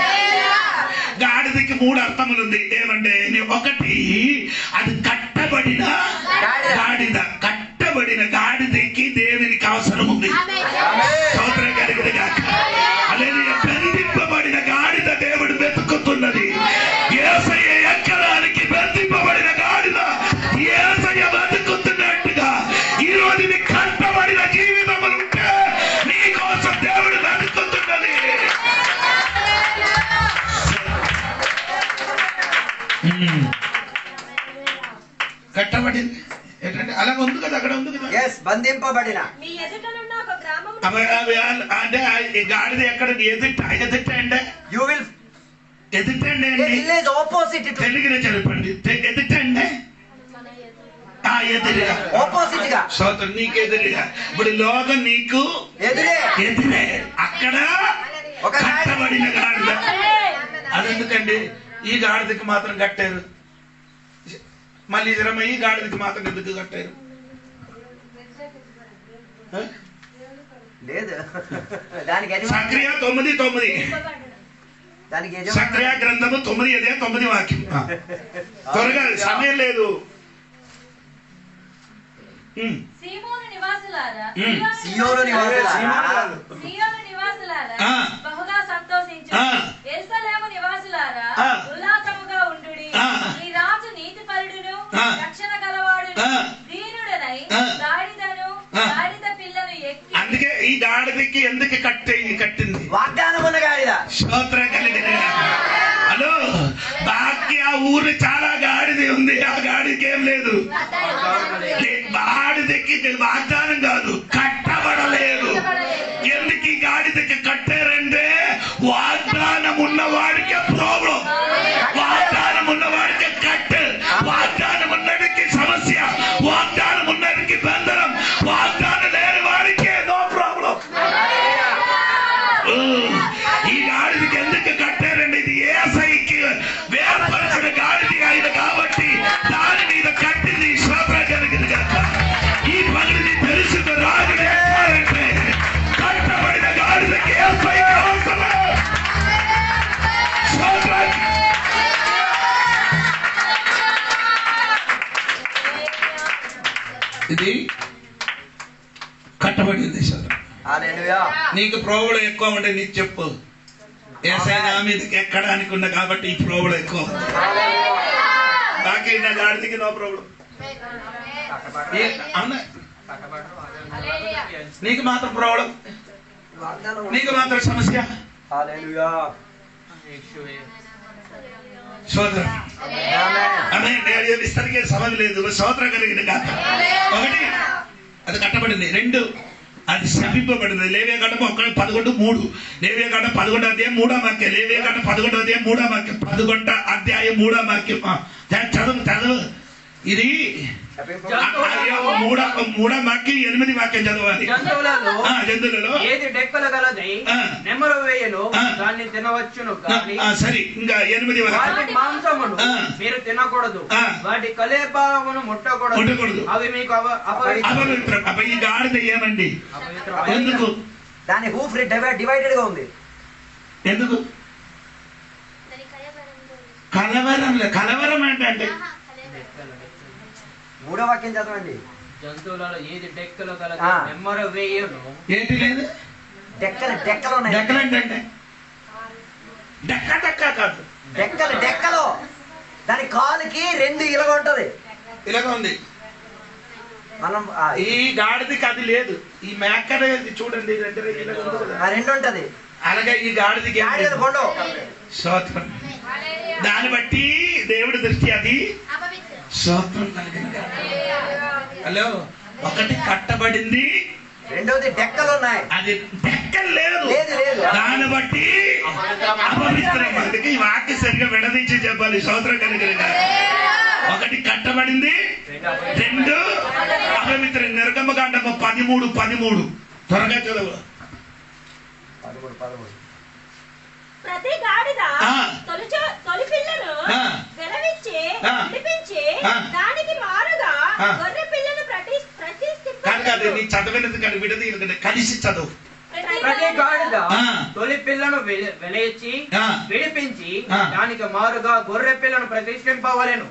గాడిదకి 3 అర్థములు ఉంది. ఏమంటే ఒకటి, అది కట్టబడిన గాడిద. కట్టబడిన గాడిదకి దేవునికి అవసరం ఉంది. స్తోత్రం కలిగింది కాక. హల్లెలూయా. బంధింపబడిన గాడిద దేవుడు వెతుకుతున్నది. యేసయ్య ఎక్కడానికి బంధింపబడిన గాడిద యేసయ్య వెతుకుతున్నట్టుగా ఈ రోజు నీ కట్టబడిన జీవితములుంటే నీ కోసం దేవుడు వెతుకుతున్నది. కట్టబడింది ఏంటంటే అలా ఉంది కదా, అక్కడ ఉంది కదా. బంధింపబడిన అంటే గాడిద ఎక్కడ? ఎదుట అంటే యూ విల్ ఎదుటండి. ఆపోజిట్ తెలుగులో చెప్పండి. ఎదుటండి ఎదురుగా, ఆపోజిట్ గా. స్తోత్రం. నీకు ఎదురుగా. ఇప్పుడు లోకం నీకు ఎదురే. అక్కడ ఒక కట్టబడిన గాడిద. అదెందుకండి? ఈ గాడిదకి మాత్రం కట్టారు, మళ్ళీ ఈ గాడిదకి మాత్రం ఎందుకు కట్టారు? లేదు. దానికి సక్రియ 9:9. సక్రియ గ్రంథము 9 వాక్యం. త్వరగా, సమయం లేదు. సీయోను నివాసులారా, బహుగా సంతోషించుడి. యెరూషలేము నివాసులారా, ఉల్లాసముగా ఉండుడి. ఈ రాజు నీతిపరుడును రక్షణ గలవాడును దీనుడనై గాడిదను గాడిద పిల్లను ఎక్కి. అందుకే ఈ గాడిదకి ఎందుకు కట్టింది? వాగ్దానం ఉన్న గాడిద. స్తోత్రం కలిగిన. హలో, బాకీ ఆ ఊరు చాలా గాడిద ఉంది. ఆ గాడికి ఏం లేదు. గాడిదకి వాగ్దానం కాదు, కట్టబడలేదు. ఎందుకు ఈ గాడిదకి కట్టారంటే వాగ్దానం ఉన్నవాడికి ప్రాబ్లం, వాగ్దానం ఉన్నవాడికి కట్టు, వాగ్దానం ఉన్నడికి సమస్య, వాగ్దానం ఉన్నడికి బంధనం, వాగ్దానం లేని వాడికి నో ప్రాబ్లం. ఈ గాడిదకి ఎందుకు కట్టారండి? ఇది యేసయ్యకి వేర్పరిచిన గాడిది అయిన కాబట్టి దాని మీద కట్టింది. స్తోత్రం కలిగింది కదా. ఈ పనిని తెలుసుకు రాజు చేస్తారంటే కట్టబడిన గాడిదకి యేసయ్య అవసరం. స్తోత్రం. ఇది కట్టబడింది. నీకు ప్రోగులు ఎక్కువ ఉంటే నీకు చెప్పు. యేసయ్య మీదకి ఎక్కడానికి ఉన్న కాబట్టి ఈ ప్రోగులు ఎక్కువ. బాకీ నా గాడిదకి నో ప్రాబ్లం. అవునా? నీకు మాత్రం ప్రాబ్లం, నీకు మాత్రం సమస్య. సోదరం విస్తరికే సమయం లేదు. సోదరం కలిగిన కాక. ఒకటి, అది కట్టబడింది. 2, అది శపింపబడింది. లేవియాకాండం 11:3, లేవియాకాండం 11వ అధ్యాయం 3వ వాక్యం, లేవియాకాండం 11వ అధ్యాయం 3వ వాక్యం, 11వ అధ్యాయం 3వ వాక్యం. చదువు ఇది 3వ వాక్యం 8వ వాక్యం చదవాలి. జంతువులలో ఏది డెక్కలు గలదై నెమరు వేయను దాన్ని తినవచ్చును గాని సరే ఇంకా 8వ వాటి మాంసమును మీరు తినకూడదు, వాటి కలేబరమును ముట్టకూడదు, అవి మీకు అపవిత్రం. ఈ గాడిద ఏమండి? ఎందుకు దాని హూఫ్ డివైడెడ్ గా ఉంది? ఎందుకు? కలవరం అంటే 3వ వాక్యం చదవండి. జంతువులలో ఏది డెక్కలు గలదు నెమ్మరు వేయను. ఏంటి లేదు? డెక్కలు ఉన్నాయి. డెక్కలు అంటే డెక్క కాదు, డెక్కలు. దాని కాలుకి 2 ఇలాగ ఉంటది. ఇలాగ ఉంది. మనం ఈ గాడిదకి అది లేదు. ఈ మేకర్ చూడండి 2 ఉంటది. అలాగే ఈ గాడిదకి స్తోత్రం. దాన్ని బట్టి దేవుడి దృష్టి అది స్తోత్రం కలిగిన. హలో, ఒకటి కట్టబడింది, రెండోది డెక్కలు ఉన్నాయి. అది డెక్కలు లేదు. దాన్ని బట్టి అపవిత్రం. అందుకే ఈ వాక్య సరిగా విడదీసి చెప్పాలి. స్తోత్రం కలిగిన. ఒకటి కట్టబడింది, 2 అపవిత్రం. నిర్గమకాండము 13:13 త్వరగా చదువు. ప్రతి గాడిద తొలి పిల్లను వెలవించి విడిపించి దానికి మారుగా గొర్రె పిల్లను కాదు. నీ చదవలేదు కానీ విడదీయలేదు, కలిసి చదువు. ప్రతి గాడిద తొలి పిల్లను వెలయించి విడిపించి దానికి మారుగా గొర్రె పిల్లను ప్రతిష్ఠింపవలెను.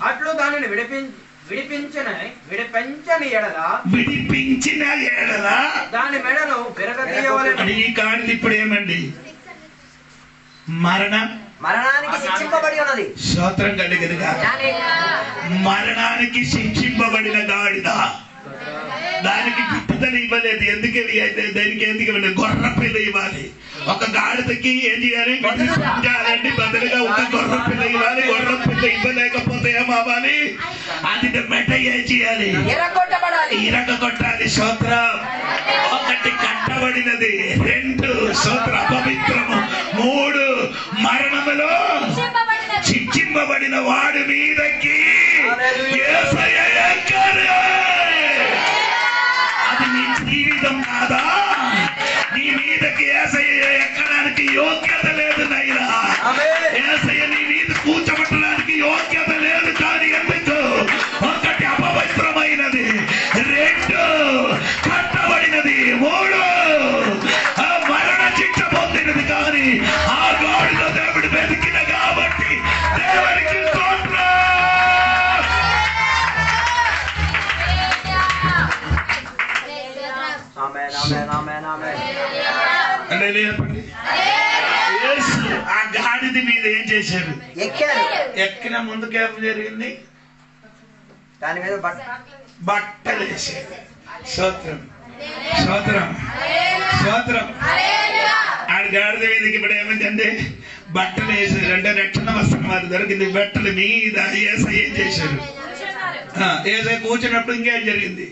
అట్లు దానిని విడిపించిన ఎడల దాని మెడను విరగదీయవలెను. ఈ గాడిద ఇప్పుడు ఏమండి? మరణానికి శిక్షింపబడి ఉన్నది. స్తోత్రం కలిగినగా. మరణానికి శిక్షింపబడిన గాడిద. దానికి బిడ్డలు ఇవ్వలేదు. ఎందుకు గొర్రె పిల్ల ఇవ్వాలి. ఒక గాడిదకి ఏం చేయాలి? చేయాలండి. బదులుగా ఒక గొర్రె పిల్ల ఇవ్వాలి. గొర్రె పిల్ల ఇవ్వలేకపోతే ఏమవ్వాలి? అది మెట ఏం చేయాలి? ఇరగొట్టాలి. స్తోత్రం. ఒకటి కట్టబడినది, 2 స్తోత్ర అపవిత్రము, 3 మరణములో శిక్షింపబడిన వాడి మీదకి అది నీ జీవితం కాదా? నీ మీదకి యేసయ్య ఎక్కడానికి యోగ్యత లేదు నైనా. యేసయ్య నీ మీద కూర్చోబెట్టడానికి యోగ్యత లేదు. కానీ ఎందుకు? ఒకటి అపవిత్రమైనది, 2 కట్టబడినది, 3 మరణ శిక్ష పొందినది. కానీ ఆ గాడిలో దేవుడు వెతికిన కాబట్టి దేవుడికి ఆ గాడిద మీద ఏం చేశారు? ఎక్కిన ముందుకేం జరిగింది? దాని మీద బట్టలు వేసారు. స్తోత్రం, స్తోత్రం, స్తోత్రం. ఆ గాడిద మీదకి ఇప్పుడు ఏమైందంటే బట్టలు వేసారు. అంటే రక్షణ వస్త్రం వారు దొరికింది. బట్టల మీద యేసయ్య ఏం చేశారు? యేసయ్య కూర్చున్నప్పుడు ఇంకేం జరిగింది?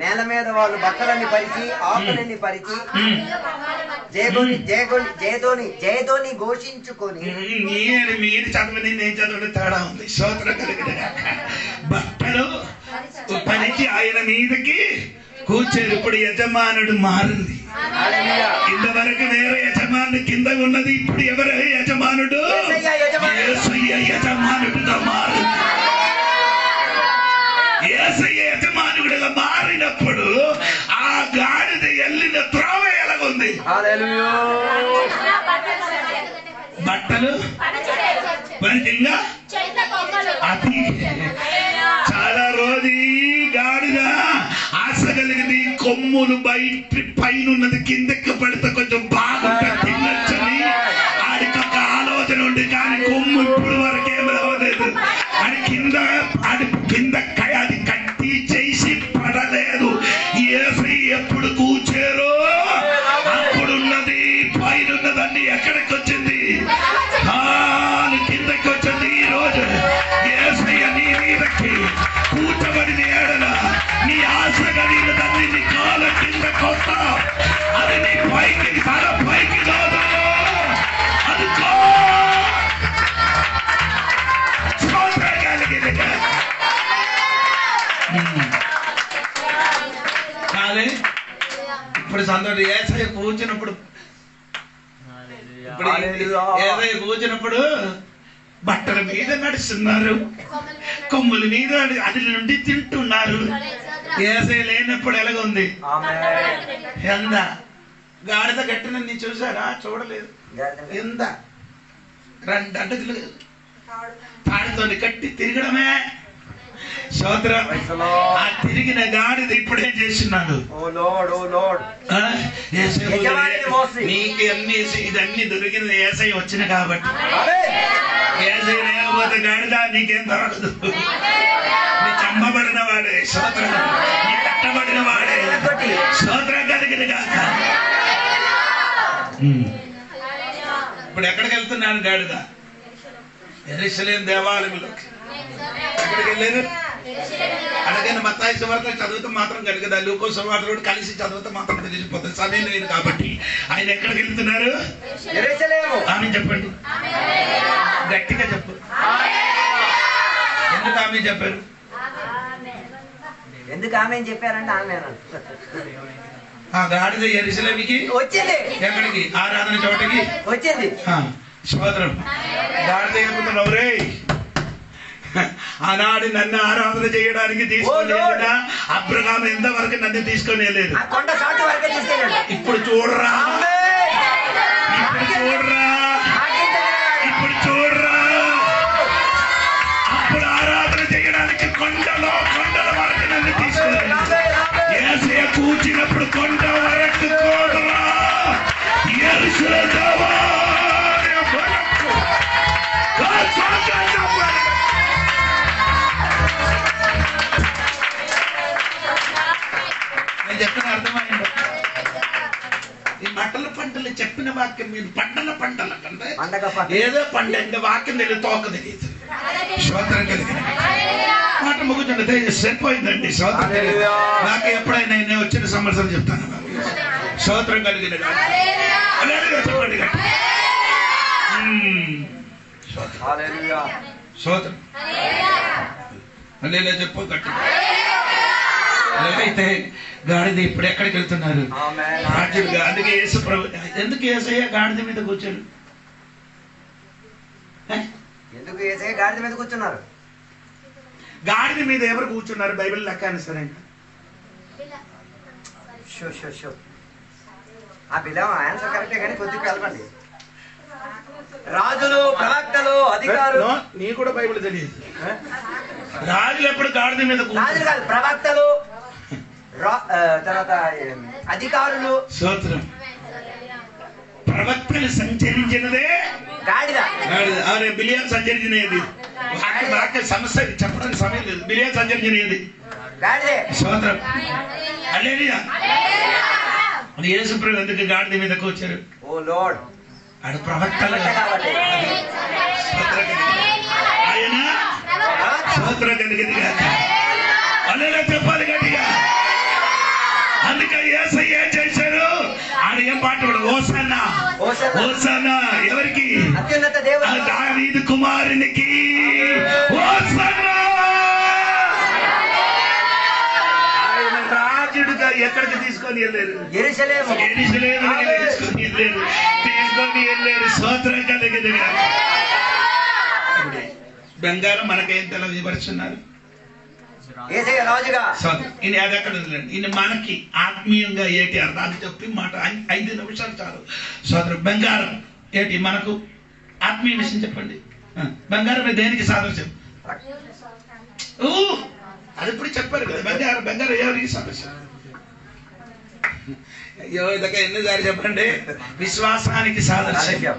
నేల మీద వాళ్ళు బట్టలన్నీ పరిచి ఆకులన్నీ పరిచి జయతోని ఘోషించుకొని. మీరు చదవని నేను చదవని తేడా ఉంది. స్తోత్రం కలిగిన. బట్టలు పరిచి ఆయన మీదకి కూర్చొని. ఇప్పుడు యజమానుడు మారింది. ఇంతవరకు వేరే యజమానుడు కింద ఉన్నది. ఇప్పుడు ఎవరు యజమానుడు? యేసయ్య యజమానుడుగా మారింది. యేసయ్య యజమానుడిగా మారినప్పుడు ఆ గాడిద వెళ్ళిన త్రోవ ఎలాగుంది? బట్టలు పరిచయంగా. అది చాలా రోజు ఈ గాడిద ఆశ కలిగింది. కొమ్ములు బయట పైన కిందకి పడితే కొంచెం బాగుంటుంది తినొచ్చని ఆడికి ఒక ఆలోచన ఉంది. కానీ కొమ్ము ఇప్పుడు వరకు ఏమి అవ్వలేదు. అది కింద అది కట్టి చేసి పడలేదు. యేసయ్య ఎప్పుడు కూర్చారో అప్పుడున్నది పైనున్నదన్నీ ఎక్కడికి వచ్చింది? కిందకి వచ్చింది. ఈ రోజు యేసయ్య నీ మీదకి కూర్చబడిన ఏడల నీ ఆశ కలిగినదన్నీ నీ కాళ్ళ కింద కొత్త సంతోషం. యేసయ్య కూర్చున్నప్పుడు యేసయ్య కూర్చున్నప్పుడు బట్టల మీద నడుస్తున్నారు, కొమ్ముల మీద అది నుండి తింటున్నారు. యేసయ్య లేనప్పుడు ఎలాగుంది? ఎంత గాడిద కట్టిన నీ చూసారా? చూడలేదు. ఎంత 2 అడుగులు తాడితో కట్టి తిరగడమే. స్తోత్రం. ఆ తిరిగిన గాడిద ఇప్పుడేం చేస్తున్నాడు? నీకు అన్ని ఇదన్నీ దొరికింది యేసయ్య వచ్చిన కాబట్టి. యేసయ్య లేకపోతే గాడిద నీకేం దొరకదు. నీ చంపబడిన వాడే స్తోత్రం, నీ కట్టబడిన వాడే స్తోత్రం కలిగిన కాక. ఇప్పుడు ఎక్కడికి వెళ్తున్నాను గాడిద? యెరూషలేము దేవాలయంలోకి. ఎక్కడికి వెళ్ళారు? అడగని మత్తాయి సువార్త చదివితే మాత్రం కనుక లూకా సువార్త కూడా కలిసి చదివితే మాత్రం తెలిసిపోతుంది. సమయం లేదు కాబట్టి ఆయన ఎక్కడికి వెళ్తున్నారు? ఆమె చెప్పండి, గట్టిగా చెప్పు. ఎందుకు ఆమె చెప్పారు? ఎందుకు ఆమె చెప్పారంటే ఆమె ఆ గాడిద యెరూషలేముకి వచ్చింది. ఎక్కడికి? ఆరాధన చోటకి వచ్చింది. స్తోత్రం. గాడిద చెబుతున్నావు రే, ఆనాడు నన్ను ఆరాధన చేయడానికి తీసుకొని అబ్రహాం ఎంతవరకు నన్ను తీసుకొని వెళ్ళలేదు. ఇప్పుడు చూడరా, ఇప్పుడు చూడరా, ఇప్పుడు చూడరా. అప్పుడు ఆరాధన చేయడానికి కొండల వరకు నన్ను తీసుకొని యేసయ్య కూర్చున్నప్పుడు కొండ వరకు చూడరా. నేను చెప్పిన అర్థమైంది. ఈ మటల పంటలు చెప్పిన వాక్యం మీరు పంటల కంటే ఏదో పంట అంటే వాక్యం తెలియదు, తోక తెలియదు. స్తోత్రం కలిగిన మాట ముగుతుండే సరిపోయిందండి. స్తోత్రం కలిగిన నాకు ఎప్పుడైనా నేను వచ్చిన సమస్యలు చెప్తాను. స్తోత్రం కలిగిన చెప్పండి. స్తోత్రం అలా చెప్పు గట్టి. అయితే గాడిద ఇప్పుడు ఎక్కడికి వెళ్తున్నారు? రాజులుగా. అందుకే యేసు ప్రభు ఎందుకు యేసయ్య గాడిద మీద కూర్చోడు? ఎందుకు యేసయ్య గాడిద మీద కూర్చున్నారు? గాడిద మీద ఎవరు కూర్చున్నారు? బైబిల్ లెక్క అని సరే ఆ పిల్లలు ఆన్సర్ కరెక్టే కానీ కొద్దిగా కలపండి. రాజులు, ప్రవక్తలు, అధికారులు. నీ కూడా బైబిల్ తెలియదు. రాజులు ఎప్పుడు గాడిద మీద? రాజులు కాదు, ప్రవక్తలు, తర్వాత అధికారులు. స్తోత్రం. ప్రవక్తలు సంచరించినదే గాడిద. బిలియా సంచరించినది. వాక్య సమస్య చెప్పడానికి సమయం లేదు. బిలియా సంచరించినది గాడిదే. స్తోత్రం. హల్లెలూయా. యేసు ప్రభు ఎందుకు గాడిద మీద కూర్చారు? ఓ లార్డ్, ఆడ ప్రవక్తలు ఆయన స్తోత్రం కలిగింది కాక. హల్లెలూయా చెప్పాలి గట్టిగా. అందుకే యేసయ్య ఏం చేశారు? ఆడ ఏం పాట? Hosanna, hosanna. ఎవరికి? అత్యున్నత దేవుడు దావీదు కుమారునికి హోసన్నా. ఆయన రాజుడుగా ఎక్కడికి తీసుకొని వెళ్ళారు? యెరూషలేము. తీసుకొని వెళ్ళారు. స్తోత్రం కలిగింది. బంగారం మనకేం తెలియపరుస్తున్నారు? యేసయ్య రాజుగా. ఇది అది అక్కడ ఇది మనకి ఆత్మీయంగా ఏటి అర్థాలు చెప్పి మాట 5 నిమిషాలు చాలు. సోదరు బంగారం ఏటి మనకు ఆత్మీయ విషయం చెప్పండి. బంగారం దేనికి సాదృశ్యం? అది ఇప్పుడు చెప్పారు కదా. బంగారం ఎవరికి సాదృశ్యం? ఎన్నిసార్లు చెప్పండి? విశ్వాసానికి సాదృశ్యం.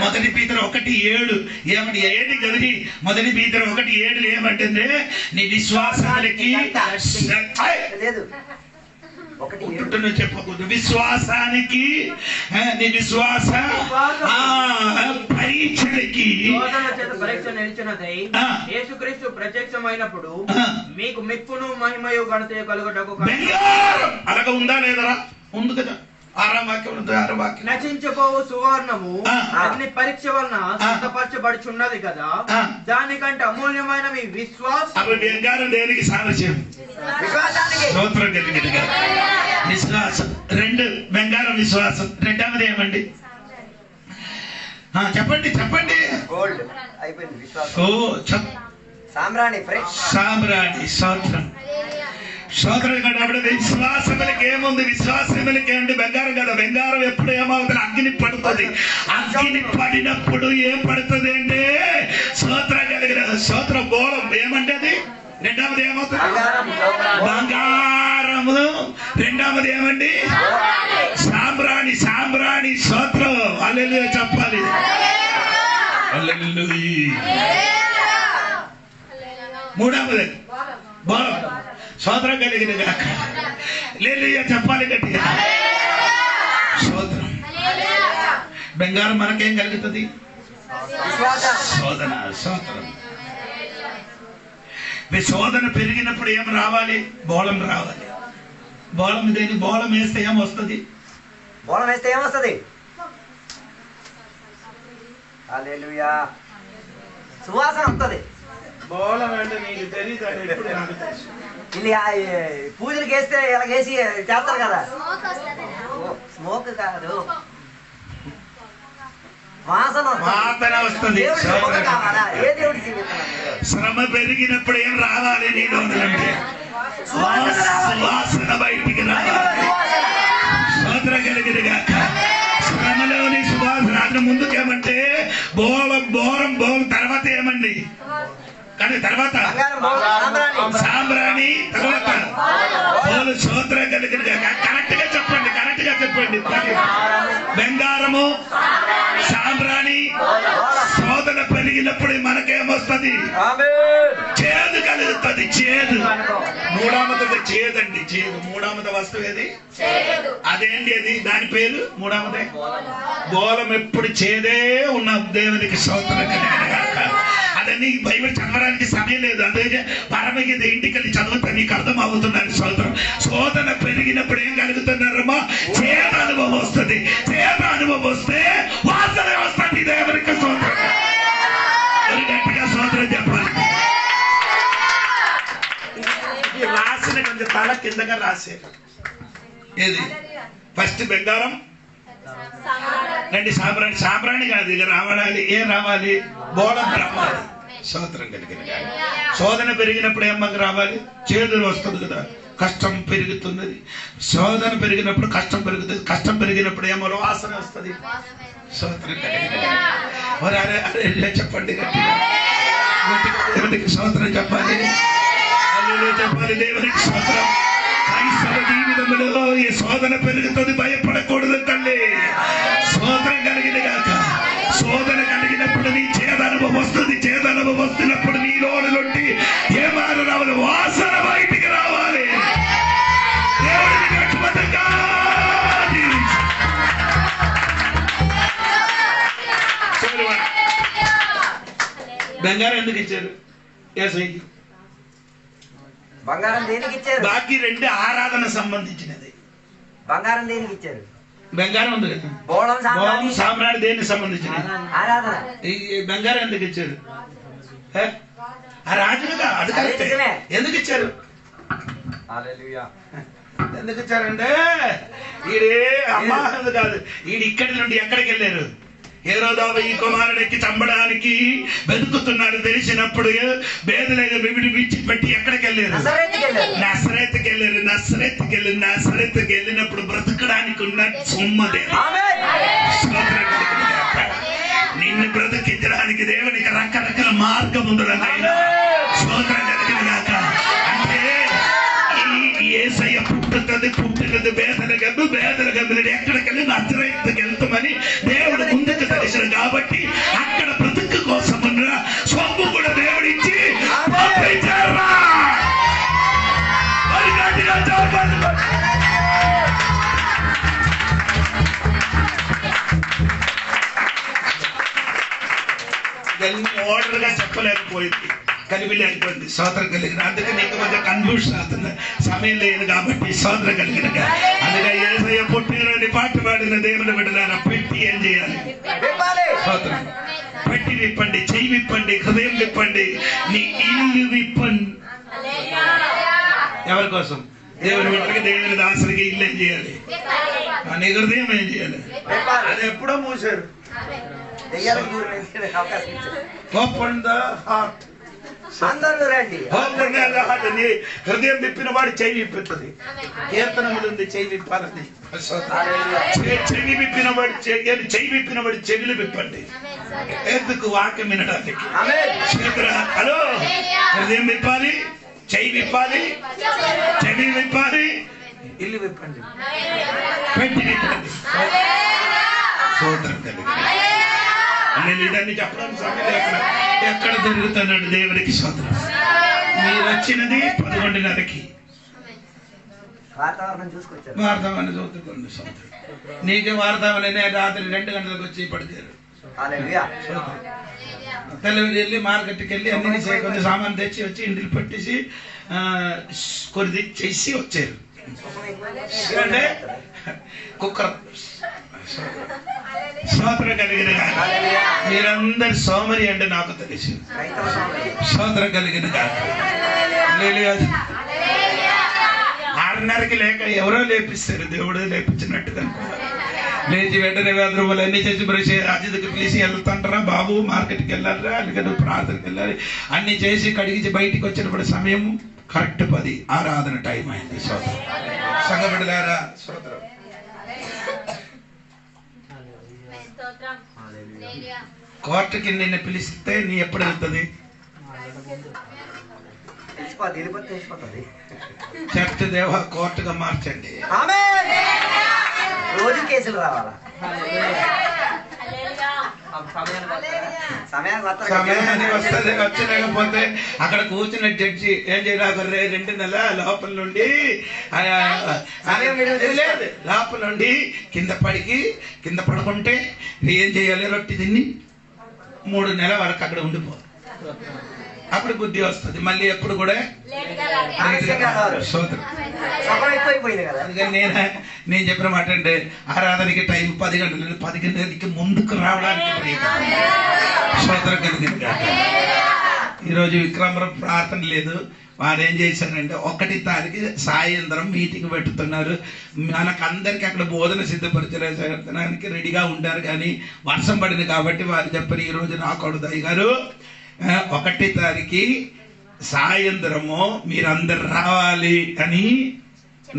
మొదటి పీతరు 1:7 ఏమంటే ఏంటి కదండి? మొదటి పీతరు 1:7 ఏమంటుంది? నీ విశ్వాసానికి చెప్పకూడదు. విశ్వాసానికి, నీ విశ్వాస పరీక్షలకి యేసుక్రీస్తు ప్రత్యక్షమైనప్పుడు మీకు మెప్పును మహిమయు ఘనత కలుగుటకు. అలాగ ఉందా లేదా? ఉంది కదా. 6వ వాక్యం. నశించుకోవు సువర్ణము అగ్ని పరీక్ష వలన సిద్ధపరచబడుచున్నది కదా, దానికంటే అమూల్యమైన మీ విశ్వాసం. బంగారం దేనికి సాదృశ్యం? స్తోత్రం కలిగినగా. నీ విశ్వాసం. 2 బంగారం విశ్వాసం. రెండవది ఏమండి? చెప్పండి చెప్పండి. గోల్డ్ అయిపోయింది విశ్వాసం. ఓ సామ్రాణి సామ్రాణి. స్తోత్రం స్తోత్రం. కాబట్టి విశ్వాసములకి ఏముంది? విశ్వాసములకి ఏంటి? బంగారం కదా. బంగారం ఎప్పుడు ఏమవుతుంది? అగ్ని పడుతుంది. అగ్ని పడినప్పుడు ఏం పడుతుంది అంటే స్తోత్రం కలిగిన స్తోత్ర బోళం. ఏమంటే అది? రెండవది ఏమవుతుంది? బంగారము. రెండవది ఏమండి? సాంబ్రాణి. సాంబ్రాణి. స్తోత్రం. హల్లెలూయా చెప్పాలి. హల్లెలూయా. మూడవది బోళం. స్తోత్రం కలిగిన గాక. హల్లెలూయా చెప్పాలి గట్టిగా. స్తోత్రం. బంగారం మనకేం కలుగుతుంది? శోధన. స్తోత్రం. శోధన పెరిగినప్పుడు ఏం రావాలి? బోళం రావాలి. బోళం దేని? బోళం వేస్తే ఏమొస్తుంది? బోళం వేస్తే ఏమొస్తుంది? హల్లెలూయా. సువాసన వస్తుంది. బోళం అంటే నీకు తెలియదు. ఇది పూజలకు వేస్తే ఇలా వేసి చేస్తారు కదా. స్మోక్ కాదు, వాసన వస్తుంది. శ్రమ పెరిగినప్పుడు ఏం రావాలి నీలో అంటే వాసన బయటికి రావాలి. స్తోత్రం కలిగిన గాక. శ్రమలోని సువాసన. అతను ముందుకేమంటే బోళం బోరం బోలం. తర్వాత ఏమండి? కానీ తర్వాత సాంబ్రాణి. తర్వాత బోలు. స్తోత్రం కలిగిన గాక. కరెక్ట్ గా చెప్పండి. కరెక్ట్ గా చెప్పండి. బంగారము, సాంబ్రాణి. శోధన పెరిగినప్పుడు మనకేమొస్తుంది? చేదు కలుగుతుంది. చేదు. మూడవది చేదండి. చేదు. మూడవది వస్తువు ఏది? అదేంటి అది? దాని పేరు మూడవదే బోలం. ఎప్పుడు చేదే ఉన్న దేవునికి స్తోత్రం కలిగిన గాక. అదని బైబిల్ చదవడానికి సమయం లేదు. అదే పరమగీత ఇంటికి వెళ్ళి చదువుతా నీకు అర్థం అవుతుందని. స్తోత్రం. శోధన పెరిగినప్పుడు ఏం కలుగుతున్నారమ్మా? చేద అనుభవం వస్తుంది. చేద అనుభవం వస్తే వాసన వస్తుంది దేవునికి. స్తోత్రం. గట్టిగా స్తోత్రం చెప్పాలి. రాసిన కొంచెం తల కిందగా రాశారు. ఏది? ఫస్ట్ బంగారం, రెండు సాంబ్రాణి. సాంబ్రాణి కాదు ఇక రావాలి. ఏం రావాలి? బోళం రావాలి. స్తోత్రం కలిగిన. శోధన పెరిగినప్పుడు ఏమన్నా రావాలి? చేదు వస్తుంది కదా. కష్టం పెరుగుతున్నది. శోధన పెరిగినప్పుడు కష్టం పెరుగుతుంది. కష్టం పెరిగినప్పుడు ఏమో వాసన వస్తుంది. స్తోత్రం కలిగిన. చెప్పండి దేవునికి స్తోత్రం చెప్పాలి. చెప్పాలి దేవునికి స్తోత్రం. క్రైస్తవ జీవితంలో ఈ శోధన పెరుగుతుంది. భయపడకూడదు తల్లి. స్తోత్రం కలిగిన గాక. శోధన కలిగినప్పుడు నీ చేదనుభవం వస్తుంది. చేదనుభవం వస్తున్నప్పుడు నీ లోనులుండి ఏమారు రావాలి? వాసన బయటికి రావాలి. దేవుడిని గట్టిగా బంగారం ఎందుకు ఇచ్చారు? యేసయ్యకి బంగారం దేనికి ఇచ్చారు? బాకీ 2 ఆరాధన సంబంధించినది. బంగారం దేనికి ఇచ్చారు? బంగారం ఉంది కదా. బోళం సామ్రాణి దేనికి సంబంధించినది? ఆరాధన. ఈ బంగారం ఎందుకు ఇచ్చారు? ఆ రాజులుగా అది కరెక్టే. ఎందుకు ఇచ్చారు? హల్లెలూయా. ఎందుకు ఇచ్చారంటే ఈడే అమ్మా కాదు. ఈడు ఇక్కడి నుండి ఎక్కడికి వెళ్ళారు? హేరోదావు ఈ కుమారుడికి చంపడానికి వెతుకుతున్నారు తెలిసినప్పుడు బేదలేగా వివిడి విడిచిపెట్టి ఎక్కడికి వెళ్ళారు? నజరేతుకి వెళ్ళారు. నజరేతుకి వెళ్ళినప్పుడు బ్రతకడానికి ఉన్న సొమ్మదే. నిన్ను బ్రతికించడానికి దేవునికి రకరకాల మార్గం ఉందన్న స్తోత్రం కలిగిన గాక. అంటే యేసయ్య పుట్టినది బేదల గమ్ములు ఎక్కడికి వెళ్ళి నజరేతుకి వెళ్తామని దేవుడు ముందుకు తెలిసిన కాబట్టి అక్కడ బ్రతుకు కోసం సొమ్ము కూడా దేవుడిచ్చి పంపించారా? ఓర్డర్ గా చెప్పలేకపోయింది. కలిపిలేకపోయింది. స్తోత్రం కలిగిన. అందుకే నీకు కొంచెం కన్ఫ్యూషన్ అవుతుంది. సమయం లేదు కాబట్టి స్తోత్రం కలిగిన. అందుకే యేసయ్య పుట్టినని పాట పాడిన దేవుని బిడ్డలారా పెట్టి ఏం చేయాలి? స్తోత్రం. పెట్టి విప్పండి, చెయ్యి విప్పండి, హృదయం విప్పండి, నీ ఇల్లు విప్పండి. ఎవరి కోసం? దేవుని బిడ్డలకి దేవుని దాసులకి ఇల్లు ఏం చేయాలి? నీ హృదయం ఏం చేయాలి? అది ఎప్పుడో మూసారు. Open the heart. అందరూ రండి. Open the heart. నీ హృదయం విప్పిన వాడు చెవి విప్పుతుంది. కీర్తనములు ఉంది చెవి విప్పాలని. చెవి విప్పిన వాడు చెవి విప్పిన వాడు చెవిలు విప్పండి. ఎందుకు? వాక్యం వినడానికి. హలో, హృదయం విప్పాలి, చెయ్యి విప్పాలి, చెవి విప్పాలి, ఇల్లు విప్పండి, పెట్టి విప్పండి. సోదరం కలిగి నేను ఇదన్నీ చెప్పడానికి సమయం ఎక్కడ జరుగుతున్నాడు? దేవుడికి సోదరం. మీరు వచ్చినది 11:30కి. వాతావరణం చూసుకొచ్చారు. వార్తావని చూసుకోండి సోదరం. నీకే వార్తావని రాత్రి 2 గంటలకు వచ్చి పడిచారు. తెల్లవారు వెళ్ళి మార్కెట్కి వెళ్ళి అన్ని కొంచెం సామాన్ తెచ్చి వచ్చి ఇంటికి పెట్టేసి కొద్ది చేసి వచ్చారు. అంటే కుక్కర్ స్తోత్రం కలిగిన మీరందరు సోమరి అంటే నాకు తెలుసు. స్తోత్రం కలిగిన 6:30కి లేక ఎవరో లేపిస్తారు, దేవుడే లేపించినట్టుగా. లేచి వెంటనే రూపాయలు అన్ని చేసి బ్రష్ అతిథికి పిలిచి వెళ్తుంటారా బాబు, మార్కెట్కి వెళ్ళాలిరా, అందుకని ప్రార్థనకి వెళ్ళాలి అన్ని చేసి కడిగించి బయటికి వచ్చినప్పుడు సమయం కరెక్ట్ 10 ఆరాధన టైం అయింది. స్తోత్రం. సంగబిడ్డలారా స్తోత్రం. కోర్టుకి నిన్ను పిలిస్తే నీ ఎప్పుడు వెళ్తుంది? చర్చ దేవ కోర్టుగా మార్చండి. రోజు కేసులు రావాలా? సమయానికి వస్తుంది. వచ్చలేకపోతే అక్కడ కూర్చున్న జడ్జి ఏం చేయాలి? 2 నెలల లోపల నుండి లేదు, లోపల నుండి కింద పడుకుంటే ఏం చేయాలి? రొట్టె తిని 3 నెలల వరకు అక్కడ ఉండిపో. అప్పుడు బుద్ధి వస్తుంది. మళ్ళీ ఎప్పుడు కూడా నేను చెప్పిన మాట అంటే ఆరాధనకి టైం 10 గంటలు. 10 గంటలకి ముందుకు రావడానికి స్తోత్రం కలిగింది. ఈరోజు విక్రమరం ప్రార్థన లేదు. వారు ఏం చేశారంటే 1 తారీఖు సాయంత్రం మీటింగ్ పెట్టుతున్నారు. మనకు అందరికి అక్కడ బోధన సిద్ధపరచడానికి రెడీగా ఉంటారు. కానీ వర్షం పడింది కాబట్టి వారు చెప్పారు ఈరోజు రాకూడదు అయ్యగారు, 1 తారీఖు సాయంత్రము మీరందరు రావాలి అని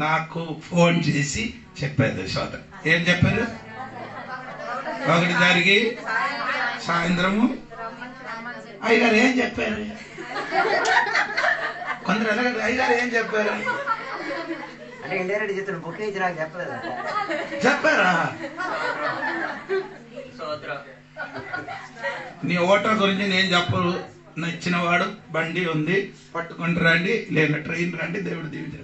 నాకు ఫోన్ చేసి చెప్పారు. సోదరు ఏం చెప్పారు? 1 తారీఖు సాయంత్రము అయ్యగారు ఏం చెప్పారు? కొందరు ఎలాగ అయ్యగారు ఏం చెప్పారు అంటే ఇండైరెక్ట్ చెప్తాను. బుక్ ఇచ్చి నాకు చెప్పలేదు. చెప్పారా? నీ ఓటర్ గురించి నేను చెప్పరు. నచ్చిన వాడు బండి ఉంది పట్టుకొని రండి, లేదా ట్రైన్ రండి. దేవుడు దీవించారు.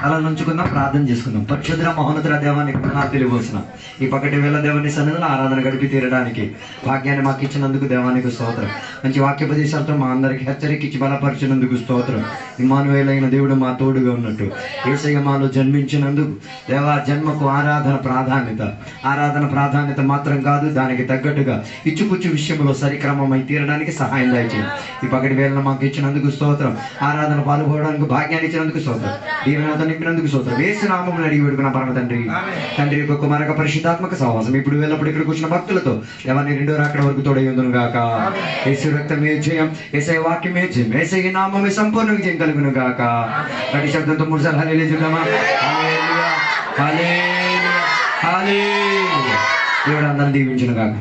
అలా నుంచుకుందాం, ప్రార్థన చేసుకుందాం. పరిశుద్ధ మహోన్నతుల దేవానికి తెలియవలసిన ఈ 1 వేల దేవుని సన్నిధిలో ఆరాధన గడిపి తీరడానికి భాగ్యాన్ని మాకు ఇచ్చినందుకు దేవానికి స్తోత్రం. మంచి వాక్యోపదేశాలతో మా అందరికి హెచ్చరిక ఇచ్చి బలపరిచినందుకు స్తోత్రం. ఇమ్మానుయేలైన దేవుడు మా తోడుగా ఉన్నట్టు యేసయ్య మాలో జన్మించినందుకు దేవా జన్మకు ఆరాధన ప్రాధాన్యత మాత్రం కాదు, దానికి తగ్గట్టుగా ఇచ్చుపుచ్చు విషయంలో సరిక్రమమై తీరడానికి సహాయం దయచేయండి. ఈ 1 వేలను మాకు ఇచ్చినందుకు స్తోత్రం. ఆరాధన పాల్గొనడానికి భాగ్యాన్ని ఇచ్చినందుకు స్తోత్రం. దీవెనతో నింపినందుకు స్తోత్రం. యేసు నామములో అడిగి పెడుకున్న పరమ తండ్రి యొక్క కుమారక పరిశుద్ధాత్మక సహవాసం ఇప్పుడు వెళ్ళప్పుడు ఇక్కడ కూర్చున్న భక్తులతో ఎవరిని 2వ రాకడ వరకు తోడయ్యుందును గాక. యేసు రక్తమే జయం, యేసయ్య వాక్యమే జయం, యేసయ్య నామమే సంపూర్ణ విజయం కలుగును గాక. గట్టి శబ్దంతో 3 సార్లు హల్లెలూయా చెప్దామా? హల్లెలూయా, హల్లెలూయా, హల్లెలూయా. దేవుడు అందరిని దీవించును గాక.